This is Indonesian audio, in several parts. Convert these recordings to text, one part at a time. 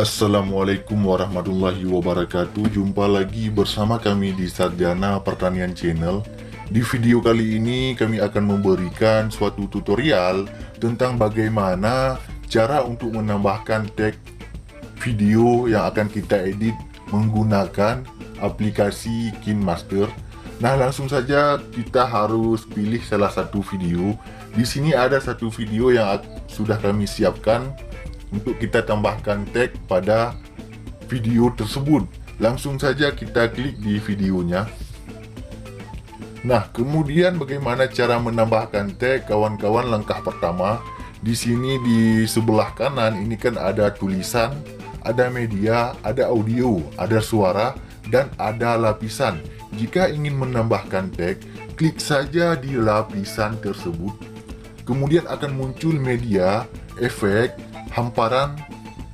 Assalamualaikum warahmatullahi wabarakatuh. Jumpa lagi bersama kami di Sarjana Pertanian Channel. Di video kali ini kami akan memberikan suatu tutorial tentang bagaimana cara untuk menambahkan tag video yang akan kita edit menggunakan aplikasi KineMaster. Nah, langsung saja kita harus pilih salah satu video. Di sini ada satu video yang sudah kami siapkan untuk kita tambahkan tag pada video tersebut. Langsung saja kita klik di videonya. Nah, kemudian bagaimana cara menambahkan tag, kawan-kawan? Langkah pertama, di sini di sebelah kanan ini kan ada tulisan, ada media, ada audio, ada suara, dan ada lapisan. Jika ingin menambahkan tag, klik saja di lapisan tersebut. Kemudian akan muncul media, efek, hamparan,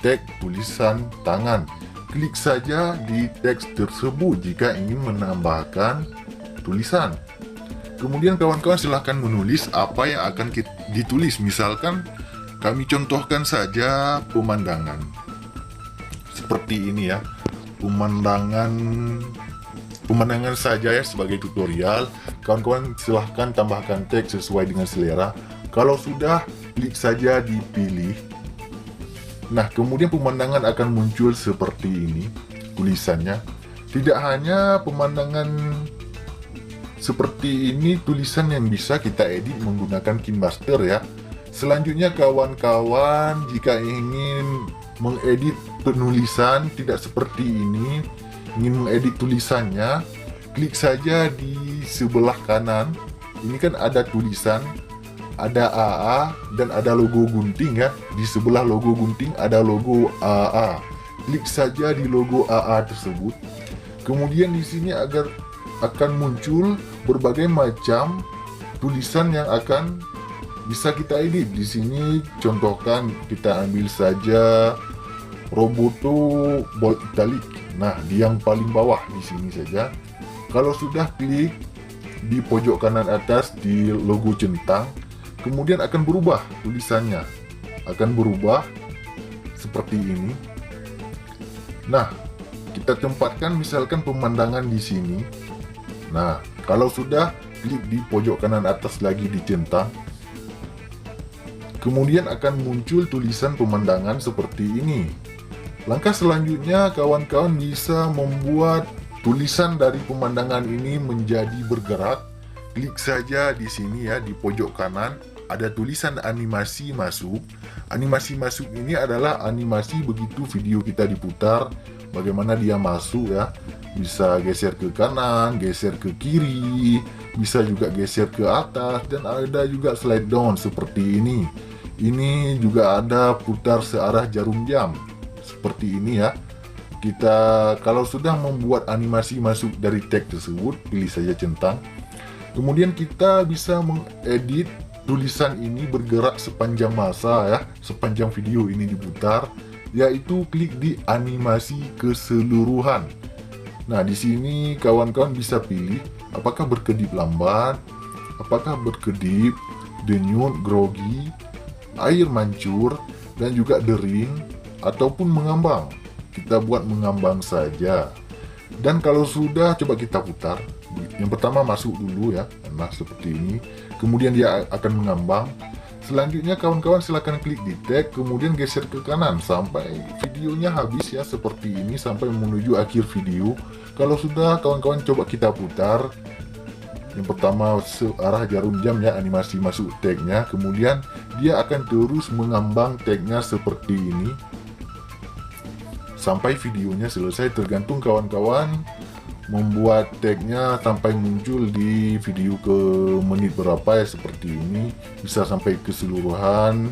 tag, tulisan tangan. Klik saja di teks tersebut jika ingin menambahkan tulisan. Kemudian kawan-kawan silahkan menulis apa yang akan ditulis. Misalkan kami contohkan saja pemandangan. Seperti ini ya. Pemandangan saja ya sebagai tutorial. Kawan-kawan silahkan tambahkan teks sesuai dengan selera. Kalau sudah, klik saja di pilih. Nah, kemudian pemandangan akan muncul seperti ini tulisannya. Tidak hanya pemandangan seperti ini, tulisan yang bisa kita edit menggunakan KineMaster ya. Selanjutnya kawan-kawan, jika ingin mengedit penulisan tidak seperti ini, ingin mengedit tulisannya, klik saja di sebelah kanan. Ini kan ada tulisan, ada AA dan ada logo gunting ya. Di sebelah logo gunting ada logo AA. Klik saja di logo AA tersebut. Kemudian di sini akan muncul berbagai macam tulisan yang akan bisa kita edit. Di sini contohkan kita ambil saja Roboto bold italic. Nah, di yang paling bawah di sini saja. Kalau sudah, klik di pojok kanan atas di logo centang. Kemudian akan berubah tulisannya, akan berubah seperti ini. Nah, kita tempatkan misalkan pemandangan di sini. Nah, kalau sudah, klik di pojok kanan atas lagi di centang. Kemudian akan muncul tulisan pemandangan seperti ini. Langkah selanjutnya, kawan-kawan bisa membuat tulisan dari pemandangan ini menjadi bergerak. Klik saja di sini ya, di pojok kanan ada tulisan animasi masuk. Animasi masuk ini adalah animasi begitu video kita diputar, bagaimana dia masuk ya. Bisa geser ke kanan, geser ke kiri, bisa juga geser ke atas, dan ada juga slide down seperti ini. Ini juga ada putar searah jarum jam seperti ini ya. Kita kalau sudah membuat animasi masuk dari tag tersebut, pilih saja centang. Kemudian kita bisa mengedit tulisan ini bergerak sepanjang masa ya, sepanjang video ini diputar, yaitu klik di animasi keseluruhan. Nah, di sini kawan-kawan bisa pilih apakah berkedip lambat, apakah berkedip, denyut, grogi, air mancur, dan juga dering, ataupun mengambang. Kita buat mengambang saja. Dan kalau sudah, coba kita putar. Yang pertama masuk dulu ya, nah seperti ini. Kemudian dia akan mengambang. Selanjutnya kawan-kawan silakan klik di tag, kemudian geser ke kanan sampai videonya habis ya, seperti ini sampai menuju akhir video. Kalau sudah, kawan-kawan coba kita putar. Yang pertama searah jarum jam ya, animasi masuk tagnya. Kemudian dia akan terus mengambang tagnya seperti ini sampai videonya selesai, tergantung kawan-kawan membuat tagnya sampai muncul di video ke menit berapa ya, seperti ini. Bisa sampai keseluruhan.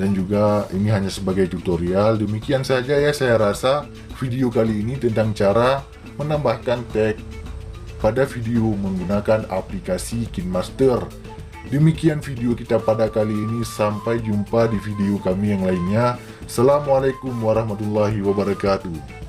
Dan juga ini hanya sebagai tutorial. Demikian saja ya, saya rasa video kali ini tentang cara menambahkan tag pada video menggunakan aplikasi KineMaster. Demikian video kita pada kali ini. Sampai jumpa di video kami yang lainnya. Assalamualaikum warahmatullahi wabarakatuh.